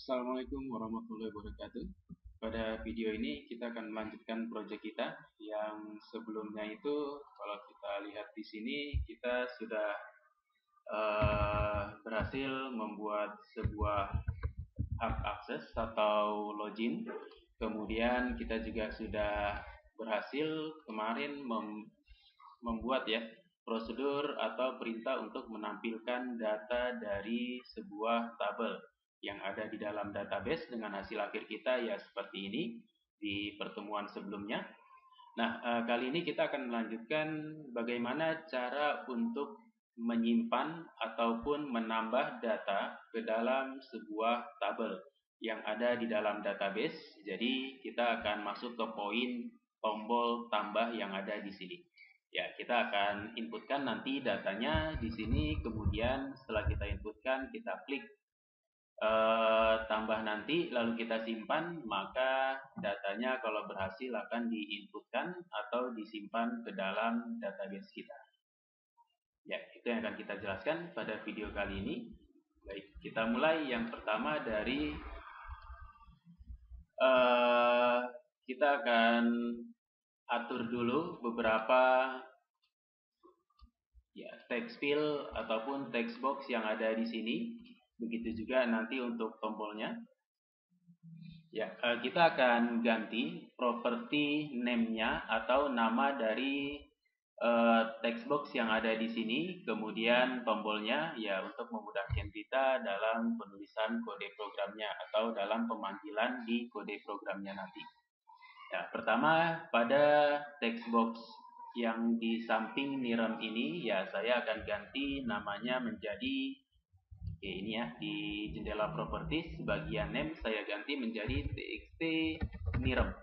Assalamualaikum warahmatullahi wabarakatuh. Pada video ini kita akan melanjutkan proyek kita yang sebelumnya itu. Kalau kita lihat di sini, kita sudah berhasil membuat sebuah hak akses atau login. Kemudian kita juga sudah berhasil kemarin membuat prosedur atau perintah untuk menampilkan data dari sebuah tabel yang ada di dalam database dengan hasil akhir kita ya seperti ini di pertemuan sebelumnya. Nah, kali ini kita akan melanjutkan bagaimana cara untuk menyimpan ataupun menambah data ke dalam sebuah tabel yang ada di dalam database. Jadi kita akan masuk ke poin tombol tambah yang ada di sini. Ya, kita akan inputkan nanti datanya di sini, kemudian setelah kita inputkan, kita klik tambah nanti, lalu kita simpan, maka datanya kalau berhasil akan diinputkan atau disimpan ke dalam database kita. Ya, itu yang akan kita jelaskan pada video kali ini. Baik, kita mulai yang pertama dari kita akan atur dulu beberapa text field ataupun text box yang ada di sini. Begitu juga nanti untuk tombolnya. Ya, kita akan ganti property name-nya atau nama dari text box yang ada di sini, kemudian tombolnya ya untuk memudahkan kita dalam penulisan kode programnya atau dalam pemanggilan di kode programnya nanti. Ya, pertama pada text box yang di samping nirem ini ya saya akan ganti namanya menjadi ini ya, di jendela properties bagian name saya ganti menjadi txt nirem.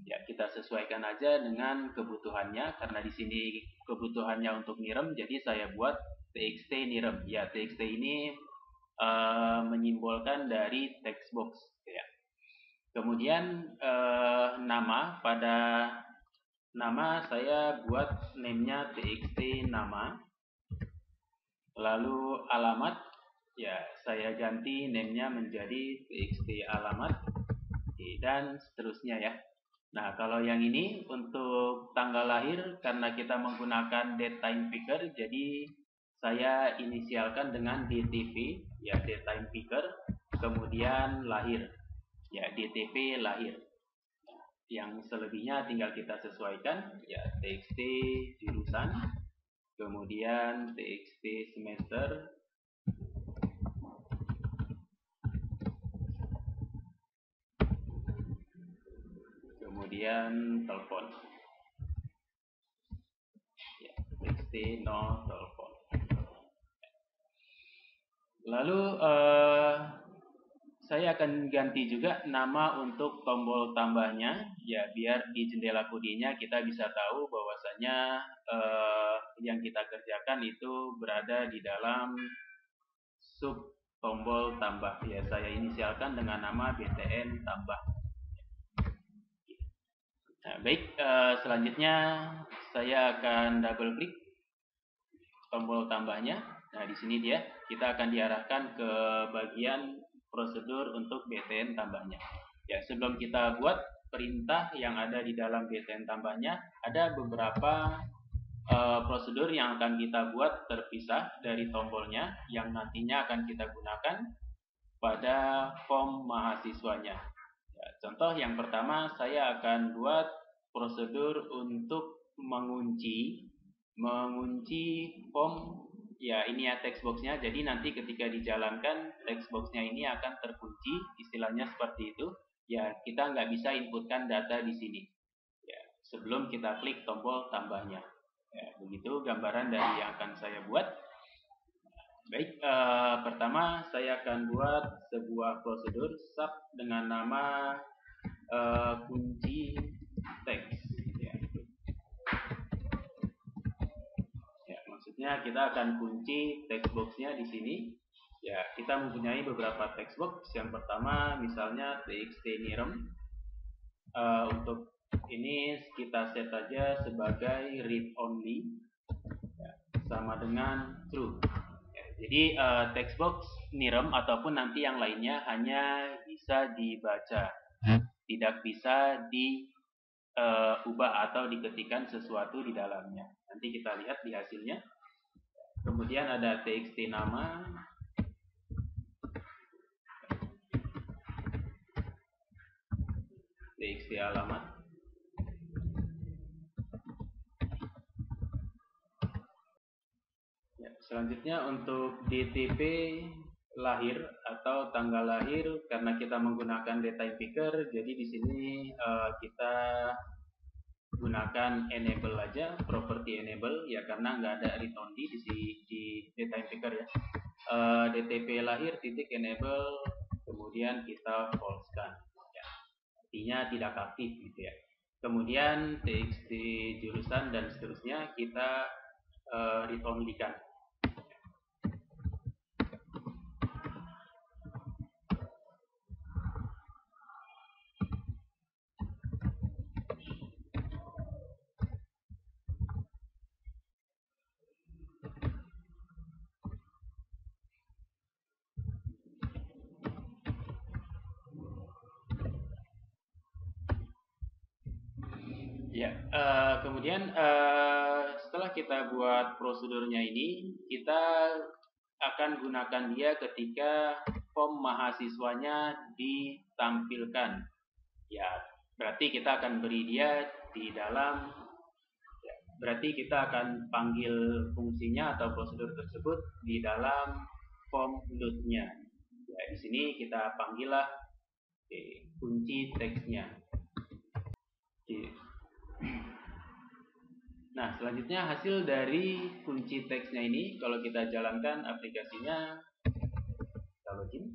Ya, kita sesuaikan aja dengan kebutuhannya karena di sini kebutuhannya untuk nirem, jadi saya buat txt nirem. Ya, txt ini menyimbolkan dari text box ya. Kemudian nama, pada nama saya buat name-nya txt nama. Lalu alamat ya saya ganti name-nya menjadi txt alamat dan seterusnya ya. Nah, kalau yang ini untuk tanggal lahir karena kita menggunakan date time picker, jadi saya inisialkan dengan DTP ya, date time picker, kemudian lahir ya, DTP lahir. Yang selebihnya tinggal kita sesuaikan ya, txt jurusan, kemudian txt semester, kemudian telepon ya, txt no telepon. Lalu saya akan ganti juga nama untuk tombol tambahnya ya, biar di jendela kodenya kita bisa tahu bahwasanya yang kita kerjakan itu berada di dalam sub tombol tambah ya, saya inisialkan dengan nama btn tambah. Nah, baik, selanjutnya saya akan double klik tombol tambahnya. Nah, di sini dia, kita akan diarahkan ke bagian prosedur untuk btn tambahnya. Ya, sebelum kita buat perintah yang ada di dalam btn tambahnya, ada beberapa prosedur yang akan kita buat terpisah dari tombolnya yang nantinya akan kita gunakan pada form mahasiswanya. Ya, contoh yang pertama, saya akan buat prosedur untuk mengunci form ya, ini ya text boxnya. Jadi nanti ketika dijalankan text boxnya ini akan terkunci, istilahnya seperti itu. Ya, kita nggak bisa inputkan data di sini. Ya, sebelum kita klik tombol tambahnya. Ya, begitu gambaran dari yang akan saya buat. Baik, pertama saya akan buat sebuah prosedur sub dengan nama kunci teks. Ya, maksudnya kita akan kunci text boxnya di sini. Ya, kita mempunyai beberapa text box. Yang pertama misalnya txt nirem. Untuk ini kita set aja sebagai read only ya, sama dengan true ya, Jadi text box nirem ataupun nanti yang lainnya hanya bisa dibaca, tidak bisa diubah atau diketikkan sesuatu di dalamnya. Nanti kita lihat di hasilnya. Kemudian ada txt nama, txt alamat, ya, selanjutnya untuk DTP lahir atau tanggal lahir, karena kita menggunakan data picker, jadi di sini kita gunakan enable aja, property enable ya, karena nggak ada read only di data picker ya. DTP lahir titik enable, kemudian kita false kan, ya, artinya tidak aktif gitu ya. Kemudian txt jurusan dan seterusnya kita read only kan. Ya, kemudian setelah kita buat prosedurnya ini, kita akan gunakan dia ketika form mahasiswanya ditampilkan. Ya, berarti kita akan beri dia di dalam, ya, berarti kita akan panggil fungsinya atau prosedur tersebut di dalam form load-nya. Ya, di sini kita panggillah kunci teksnya. Nah, selanjutnya hasil dari kunci teksnya ini, kalau kita jalankan aplikasinya, kita login.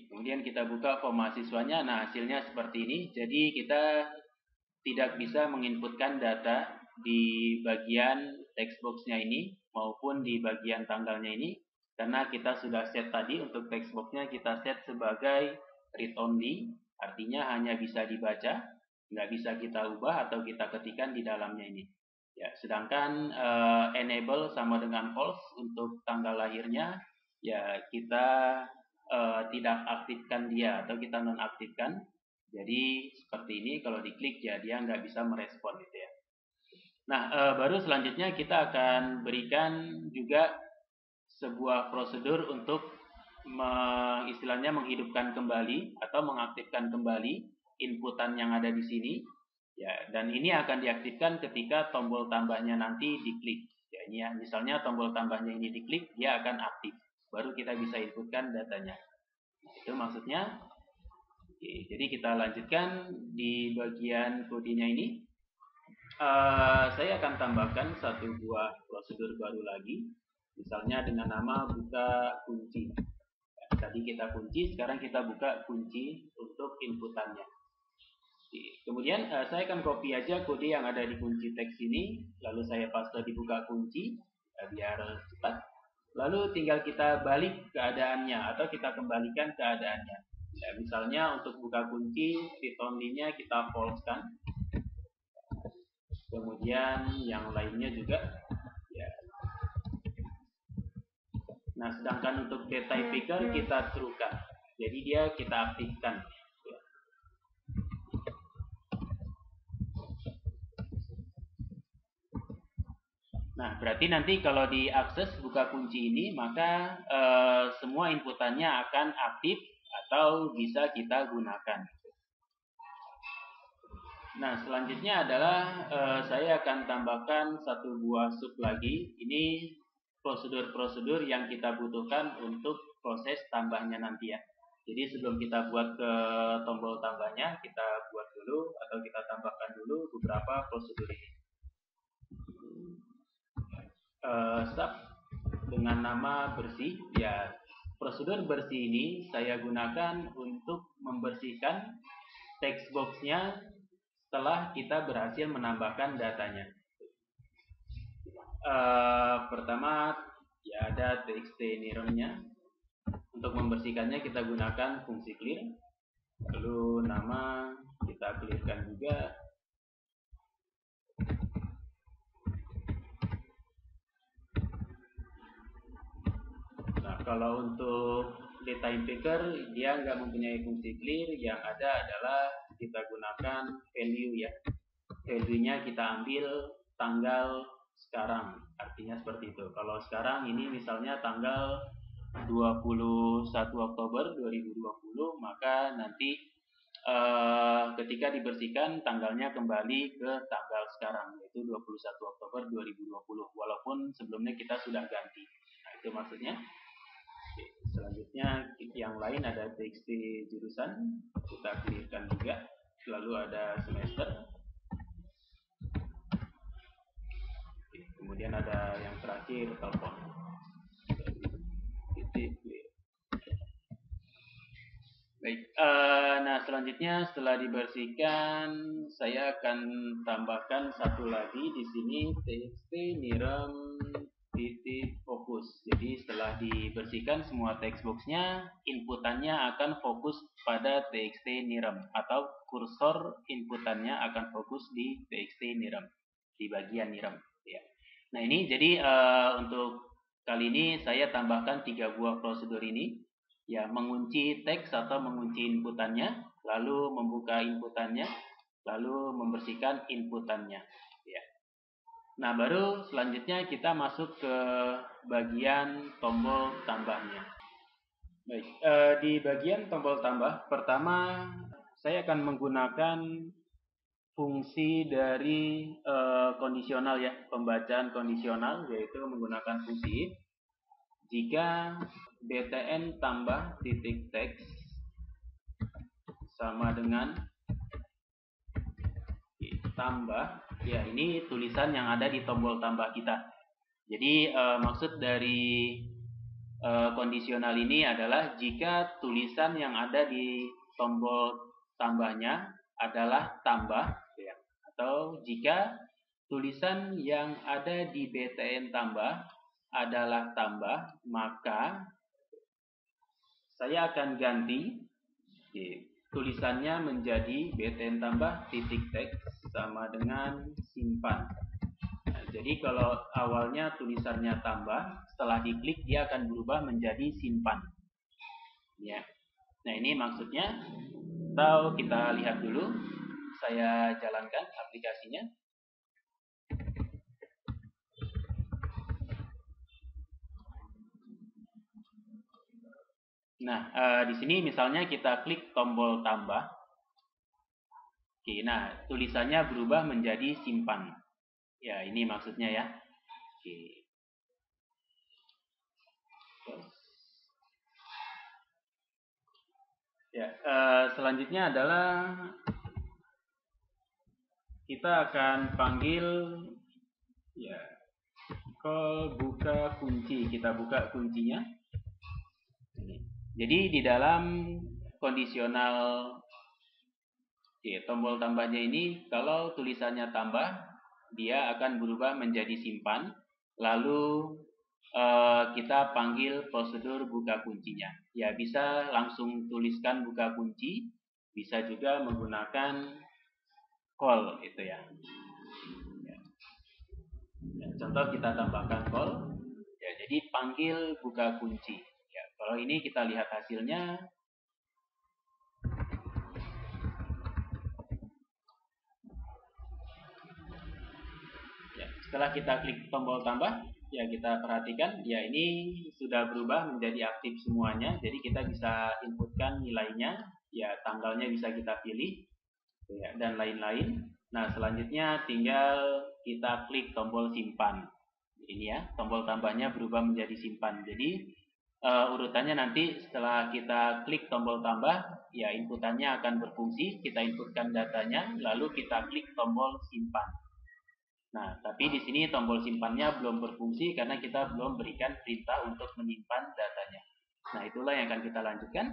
Kemudian kita buka form mahasiswanya. Nah, hasilnya seperti ini. Jadi kita tidak bisa menginputkan data di bagian text box-nya ini maupun di bagian tanggalnya ini, karena kita sudah set tadi untuk text box-nya kita set sebagai read only, artinya hanya bisa dibaca, nggak bisa kita ubah atau kita ketikkan di dalamnya ini. Ya, sedangkan enable sama dengan false untuk tanggal lahirnya, ya kita tidak aktifkan dia atau kita nonaktifkan. Jadi seperti ini, kalau diklik ya dia nggak bisa merespon gitu ya. Nah, baru selanjutnya kita akan berikan juga sebuah prosedur untuk istilahnya menghidupkan kembali atau mengaktifkan kembali inputan yang ada di sini. Ya, dan ini akan diaktifkan ketika tombol tambahnya nanti diklik. Ya, ini ya, misalnya tombol tambahnya ini diklik, dia akan aktif. Baru kita bisa inputkan datanya. Itu maksudnya. Oke, jadi kita lanjutkan di bagian kodenya ini. Saya akan tambahkan satu buah prosedur baru lagi, misalnya dengan nama buka kunci. Ya, tadi kita kunci, sekarang kita buka kunci untuk inputannya. Oke, kemudian saya akan copy aja kode yang ada di kunci teks ini, lalu saya paste di buka kunci biar cepat. Lalu tinggal kita balik keadaannya atau kita kembalikan keadaannya. Ya, misalnya untuk buka kunci, read only-nya kita false kan. Kemudian yang lainnya juga ya. Nah, sedangkan untuk data picker kita true kan. Jadi dia kita aktifkan. Ya. Nah, berarti nanti kalau diakses buka kunci ini, maka semua inputannya akan aktif atau bisa kita gunakan. Nah, selanjutnya adalah saya akan tambahkan satu buah sub lagi. Ini prosedur-prosedur yang kita butuhkan untuk proses tambahnya nanti ya. Jadi sebelum kita buat ke tombol tambahnya, kita buat dulu atau kita tambahkan dulu beberapa prosedur ini. Sub dengan nama bersih, ya, prosedur bersih ini saya gunakan untuk membersihkan text box-nya setelah kita berhasil menambahkan datanya. Pertama ya ada txt nirem-nya. Untuk membersihkannya kita gunakan fungsi clear. Lalu nama kita clearkan juga. Kalau untuk data picker dia nggak mempunyai fungsi clear, yang ada adalah kita gunakan value ya. Value-nya kita ambil tanggal sekarang, artinya seperti itu. Kalau sekarang ini misalnya tanggal 21 Oktober 2020, maka nanti ketika dibersihkan tanggalnya kembali ke tanggal sekarang, yaitu 21 Oktober 2020, walaupun sebelumnya kita sudah ganti. Nah, itu maksudnya. Oke, selanjutnya yang lain ada TXT jurusan, kita clearkan juga. Lalu ada semester. Oke, kemudian ada yang terakhir telepon. Baik, nah selanjutnya setelah dibersihkan, saya akan tambahkan satu lagi di sini, txt nirem titik fokus. Jadi setelah dibersihkan semua textboxnya, inputannya akan fokus pada txt nirem, atau kursor inputannya akan fokus di txt nirem, di bagian nirem. Ya. Nah ini jadi untuk kali ini saya tambahkan 3 buah prosedur ini. Ya, mengunci teks atau mengunci inputannya, lalu membuka inputannya, lalu membersihkan inputannya. Ya. Nah, baru selanjutnya kita masuk ke bagian tombol tambahnya. Baik, di bagian tombol tambah, pertama saya akan menggunakan fungsi dari kondisional ya, pembacaan kondisional, yaitu menggunakan fungsi if. Jika btn tambah titik teks sama dengan tambah, ya ini tulisan yang ada di tombol tambah kita. Jadi maksud dari kondisional ini adalah jika tulisan yang ada di tombol tambahnya adalah tambah, ya, atau jika tulisan yang ada di btn tambah adalah tambah, maka saya akan ganti tulisannya menjadi btn tambah titik teks sama dengan simpan. Nah, jadi kalau awalnya tulisannya tambah, setelah diklik dia akan berubah menjadi simpan. Ya. Nah ini maksudnya. Atau kita lihat dulu. Saya jalankan aplikasinya. Nah, di sini misalnya kita klik tombol tambah. Oke, nah tulisannya berubah menjadi simpan. Ya, ini maksudnya ya. Oke. Ya, selanjutnya adalah kita akan panggil ya call buka kunci. Kita buka kuncinya. Jadi di dalam kondisional tombol tambahnya ini, kalau tulisannya tambah, dia akan berubah menjadi simpan. Lalu kita panggil prosedur buka kuncinya. Ya bisa langsung tuliskan buka kunci, bisa juga menggunakan call itu ya. Contoh kita tambahkan call. Ya, jadi panggil buka kunci. Ya, kalau ini kita lihat hasilnya. Ya, setelah kita klik tombol tambah, ya kita perhatikan, ya ini sudah berubah menjadi aktif semuanya. Jadi kita bisa inputkan nilainya, ya tanggalnya bisa kita pilih, ya, dan lain-lain. Nah selanjutnya tinggal kita klik tombol simpan. Ini ya, tombol tambahnya berubah menjadi simpan. Jadi urutannya nanti setelah kita klik tombol tambah, ya inputannya akan berfungsi. Kita inputkan datanya, lalu kita klik tombol simpan. Nah, tapi di sini tombol simpannya belum berfungsi karena kita belum berikan perintah untuk menyimpan datanya. Nah, itulah yang akan kita lanjutkan.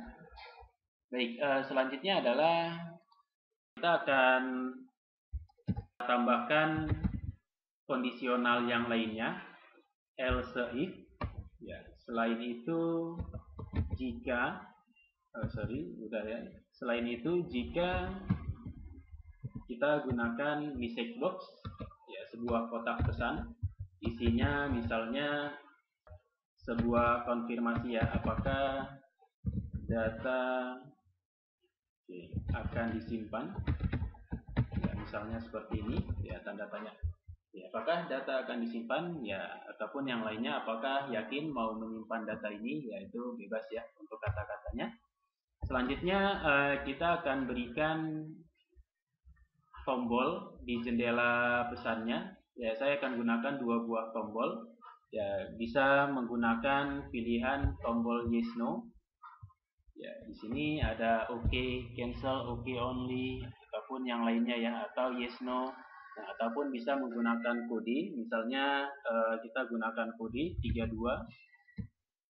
Baik, selanjutnya adalah kita akan tambahkan kondisional yang lainnya, else if. Ya, selain itu jika Selain itu jika kita gunakan message box, ya sebuah kotak pesan, isinya misalnya sebuah konfirmasi ya, apakah data akan disimpan ya, misalnya seperti ini ya, tanda tanya ya, apakah data akan disimpan ya, ataupun yang lainnya, apakah yakin mau menyimpan data ini, yaitu bebas ya untuk kata-katanya. Selanjutnya kita akan berikan tombol di jendela pesannya ya. Saya akan gunakan 2 buah tombol ya, bisa menggunakan pilihan tombol yes no ya. Di sini ada OK, cancel, OK only, ataupun yang lainnya ya, atau yes no. Nah, ataupun bisa menggunakan kode, misalnya kita gunakan kode 32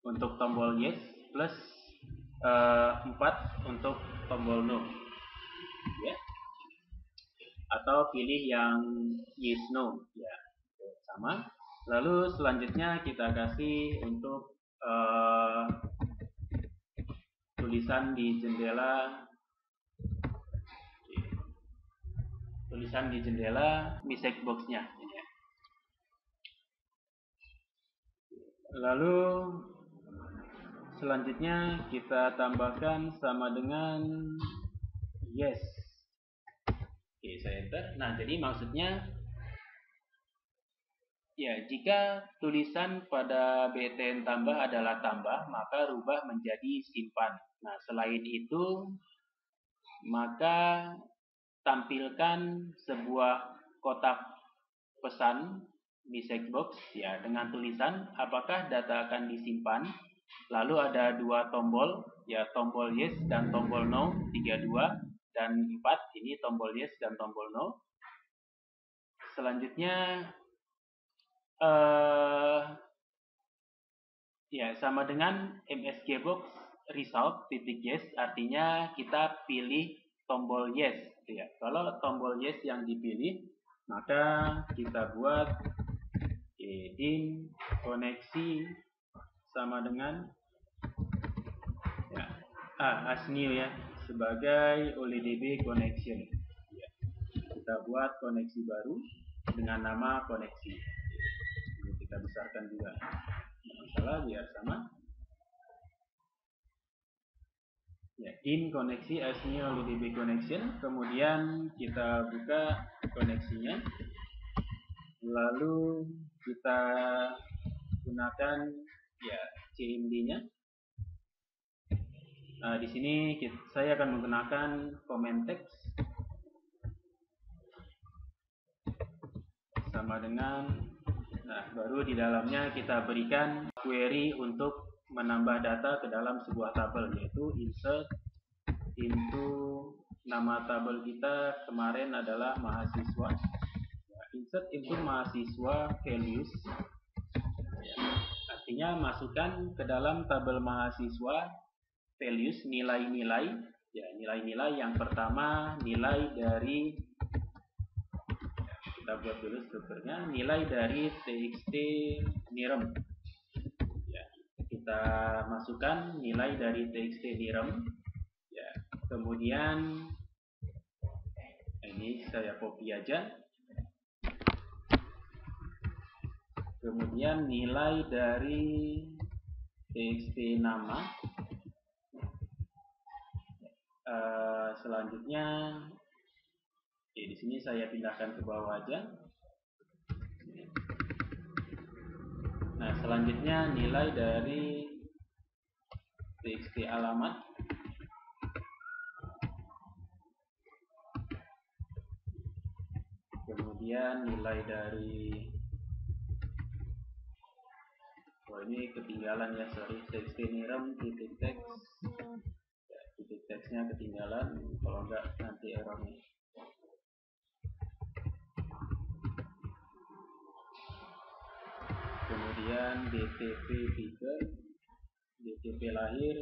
untuk tombol yes, plus 4 untuk tombol no ya, atau pilih yang yes no ya, sama. Lalu selanjutnya kita kasih untuk tulisan di jendela, message box-nya ya. Lalu selanjutnya kita tambahkan sama dengan yes. Oke, saya enter. Nah, jadi maksudnya ya, jika tulisan pada BTN tambah adalah tambah, maka rubah menjadi simpan. Nah, selain itu, maka tampilkan sebuah kotak pesan message box ya, dengan tulisan apakah data akan disimpan. Lalu ada 2 tombol ya, tombol yes dan tombol no, 32 dan 4 ini tombol yes dan tombol no. Selanjutnya ya, sama dengan MSG box result titik yes, artinya kita pilih tombol yes ya. Kalau tombol yes yang dipilih, maka kita buat dim koneksi sama dengan ya, as new ya, sebagai OLEDB connection ya. Kita buat koneksi baru dengan nama koneksi. Ini kita besarkan juga, masalah biar sama ya, in koneksi as new OLEDB connection. Kemudian kita buka koneksinya, lalu kita gunakan ya CMD-nya. Nah, di sini saya akan menggunakan comment text sama dengan, nah, baru di dalamnya kita berikan query untuk menambah data ke dalam sebuah tabel, yaitu insert into, nama tabel kita kemarin adalah mahasiswa ya, insert into mahasiswa values ya, artinya masukkan ke dalam tabel mahasiswa values nilai-nilai ya, nilai-nilai yang pertama nilai dari, kita buat dulu strukturnya, nilai dari txt nirem ya, kita masukkan nilai dari txt nirem ya. Kemudian ini saya copy aja, kemudian nilai dari txt nama. Selanjutnya di sini saya pindahkan ke bawah aja. Nah, selanjutnya nilai dari txt alamat, kemudian nilai dari, oh ini ketinggalan ya, sorry, txt nirem titik teks ya, titik teksnya ketinggalan, kalau enggak nanti errornya. Kemudian DTP figure, DTP lahir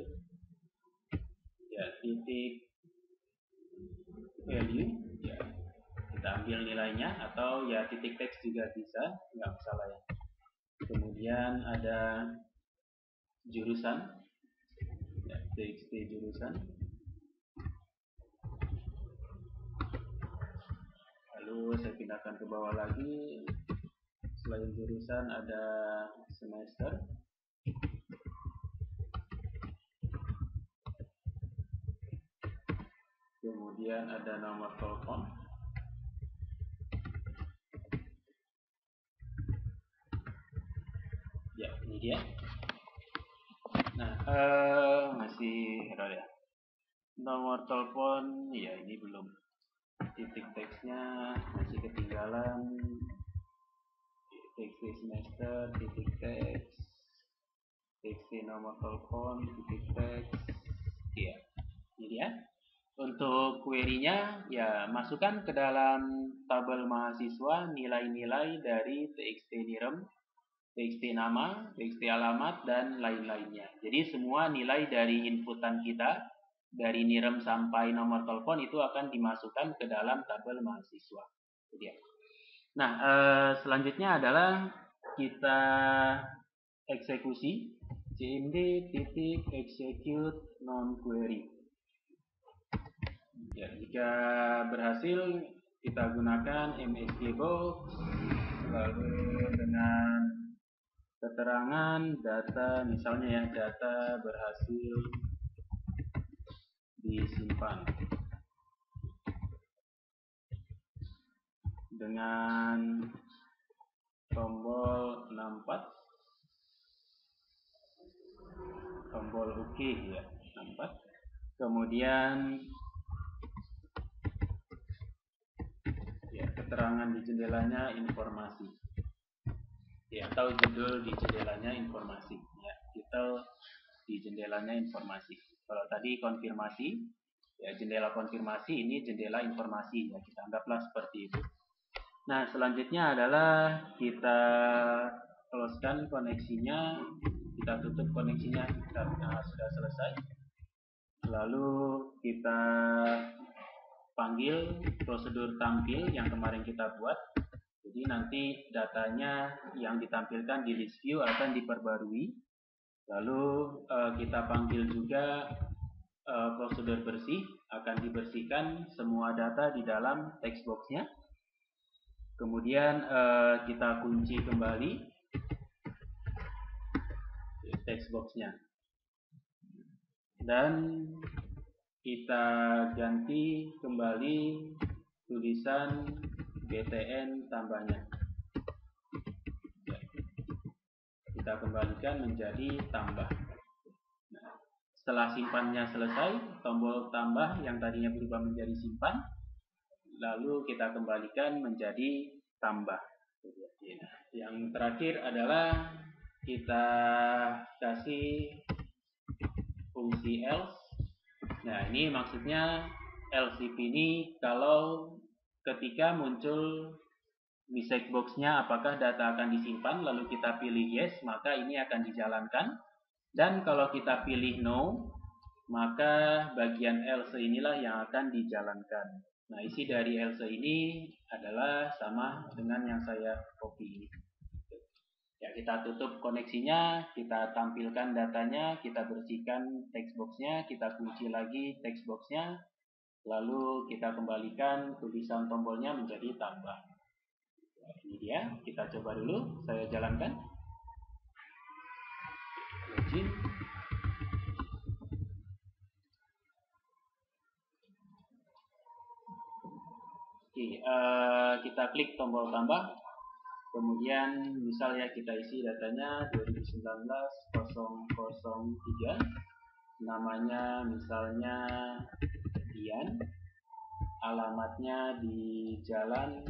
ya, titik value ya, kita ambil nilainya, atau ya titik teks juga bisa, nggak masalah ya. Kemudian ada jurusan ya, txt jurusan, lalu saya pindahkan ke bawah lagi. Selain jurusan ada semester kemudian ada nomor telepon. Ya, ini dia. Nah, masih error ya. Nomor telepon, ya ini belum. Titik teksnya masih ketinggalan. TXT semester, titik teks, TXT nomor telepon, titik teks. Ya, ini dia. Untuk query-nya, ya masukkan ke dalam tabel mahasiswa nilai-nilai dari TXT nirem, TXT nama, TXT alamat, dan lain-lainnya. Jadi semua nilai dari inputan kita, dari nirem sampai nomor telepon itu akan dimasukkan ke dalam tabel mahasiswa. Jadi, nah, selanjutnya adalah kita eksekusi cmd titik execute non query. Ya, jika berhasil kita gunakan MSG box lalu dengan keterangan data, misalnya ya, data berhasil disimpan dengan tombol 64, tombol OK ya, 64. Kemudian ya, keterangan di jendelanya informasi ya, atau judul di jendelanya informasi ya, titel di jendelanya informasi. Kalau tadi konfirmasi ya, jendela konfirmasi, ini jendela informasi ya, kita anggaplah seperti itu. Nah, selanjutnya adalah kita closekan koneksinya, kita tutup koneksinya karena sudah selesai. Lalu kita panggil prosedur tampil yang kemarin kita buat. Jadi nanti datanya yang ditampilkan di list view akan diperbarui. Lalu kita panggil juga prosedur bersih, akan dibersihkan semua data di dalam text box-nya. Kemudian kita kunci kembali text box-nya. Dan kita ganti kembali tulisan btn tambahnya. Kita kembalikan menjadi tambah. Nah, setelah simpannya selesai, tombol tambah yang tadinya berubah menjadi simpan, lalu kita kembalikan menjadi tambah. Yang terakhir adalah kita kasih fungsi else. Nah, ini maksudnya else ini kalau ketika muncul di checkbox-nya apakah data akan disimpan, lalu kita pilih yes, maka ini akan dijalankan. Dan kalau kita pilih no, maka bagian else inilah yang akan dijalankan. Nah, isi dari else ini adalah sama dengan yang saya copy ini. Ya, kita tutup koneksinya, kita tampilkan datanya, kita bersihkan text box-nya, kita kunci lagi text box-nya, lalu kita kembalikan tulisan tombolnya menjadi tambah. Ini dia, kita coba dulu, saya jalankan. Login. Oke, kita klik tombol tambah. Kemudian misal ya, kita isi datanya 2019-003. Namanya misalnya Dian. Alamatnya di Jalan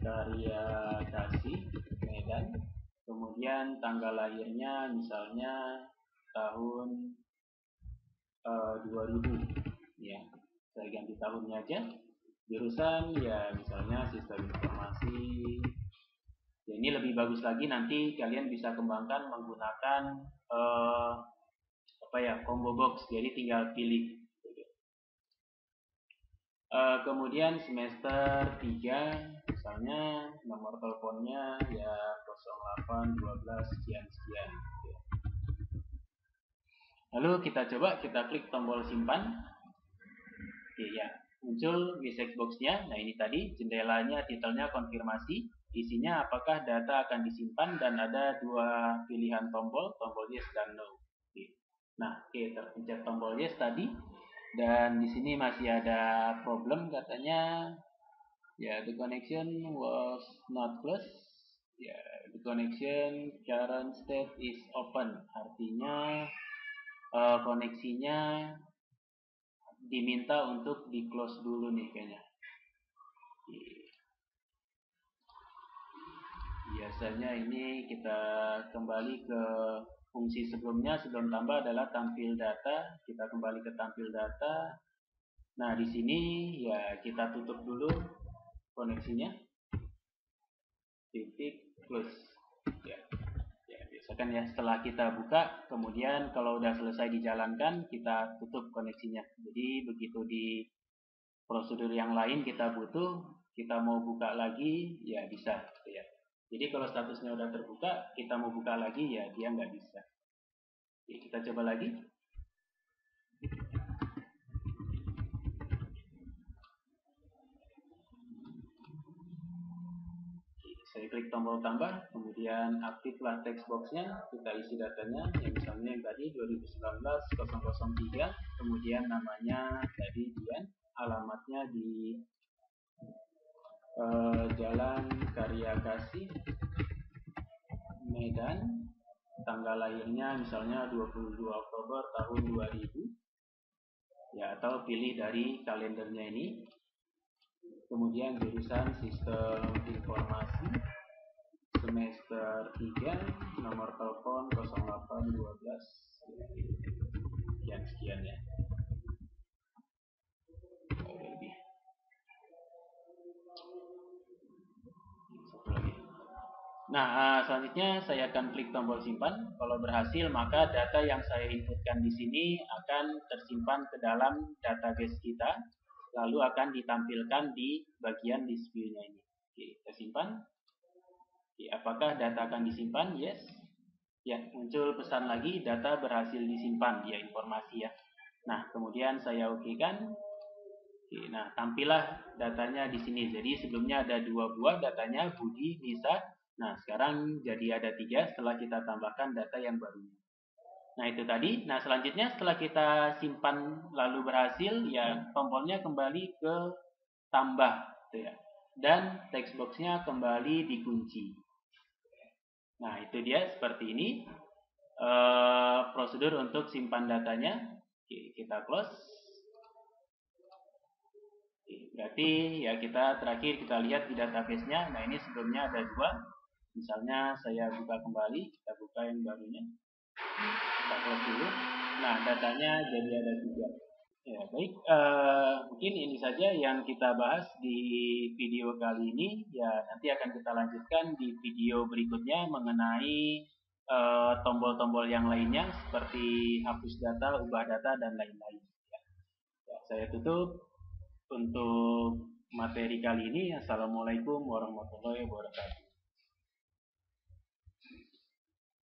Karya Kasih, Medan. Kemudian tanggal lahirnya misalnya tahun 2000 ya, saya ganti tahunnya aja. Jurusan ya misalnya sistem informasi ya, ini lebih bagus lagi, nanti kalian bisa kembangkan menggunakan combo box, jadi tinggal pilih. Kemudian semester 3 misalnya nomor teleponnya ya 0812 sekian. Lalu kita coba, kita klik tombol simpan. Oke ya, muncul di checkbox-nya. Nah, ini tadi jendelanya, titelnya konfirmasi, isinya apakah data akan disimpan, dan ada dua pilihan tombol yes dan no. Oke. Nah, terpencet tombol yes tadi, Dan di sini masih ada problem katanya. Ya, the connection was not closed. Ya, the connection current state is open. Artinya koneksinya diminta untuk di close dulu nih kayaknya. Biasanya ini kita kembali ke fungsi sebelumnya, sebelum tambah adalah tampil data. Kita kembali ke tampil data. Nah, di sini ya kita tutup dulu koneksinya. Titik close. Ya, biasakan ya setelah kita buka, kemudian kalau udah selesai dijalankan, kita tutup koneksinya. Jadi begitu di prosedur yang lain kita butuh, kita mau buka lagi, ya bisa. Ya. Jadi kalau statusnya udah terbuka, kita mau buka lagi, ya dia nggak bisa. Oke, kita coba lagi. Saya klik tombol tambah, kemudian aktiflah text boxnya, kita isi datanya, yang misalnya yang tadi 2019-003, kemudian namanya tadi Dian, alamatnya di Jalan Karya Kasih, Medan, tanggal lahirnya misalnya 22 Oktober tahun 2000, ya atau pilih dari kalendernya ini. Kemudian jurusan Sistem Informasi, semester 3, nomor telepon 0812, sekian ya. Nah, selanjutnya saya akan klik tombol simpan. Kalau berhasil, maka data yang saya inputkan di sini akan tersimpan ke dalam database kita, lalu akan ditampilkan di bagian displaynya ini. Oke, kita simpan. Oke, apakah data akan disimpan? Yes. Ya, muncul pesan lagi, data berhasil disimpan, ya informasi ya. Nah, kemudian saya oke-kan. Oke, nah tampillah datanya di sini. Jadi sebelumnya ada 2 buah datanya, Budi, Nisa. Nah, sekarang jadi ada 3 setelah kita tambahkan data yang barunya. Nah, itu tadi. Nah, selanjutnya setelah kita simpan lalu berhasil, ya tombolnya kembali ke tambah. Gitu ya. Dan text boxnya kembali dikunci. Nah, itu dia seperti ini. Prosedur untuk simpan datanya. Oke, kita close. Berarti ya kita terakhir kita lihat di database-nya. Nah, ini sebelumnya ada 2. Misalnya saya buka kembali, kita buka yang barunya. Kita close dulu. Nah, datanya jadi ada 3. Ya, baik. Mungkin ini saja yang kita bahas di video kali ini. Ya, nanti akan kita lanjutkan di video berikutnya mengenai tombol-tombol yang lainnya seperti hapus data, ubah data, dan lain-lain. Ya, saya tutup untuk materi kali ini. Assalamualaikum warahmatullahi wabarakatuh.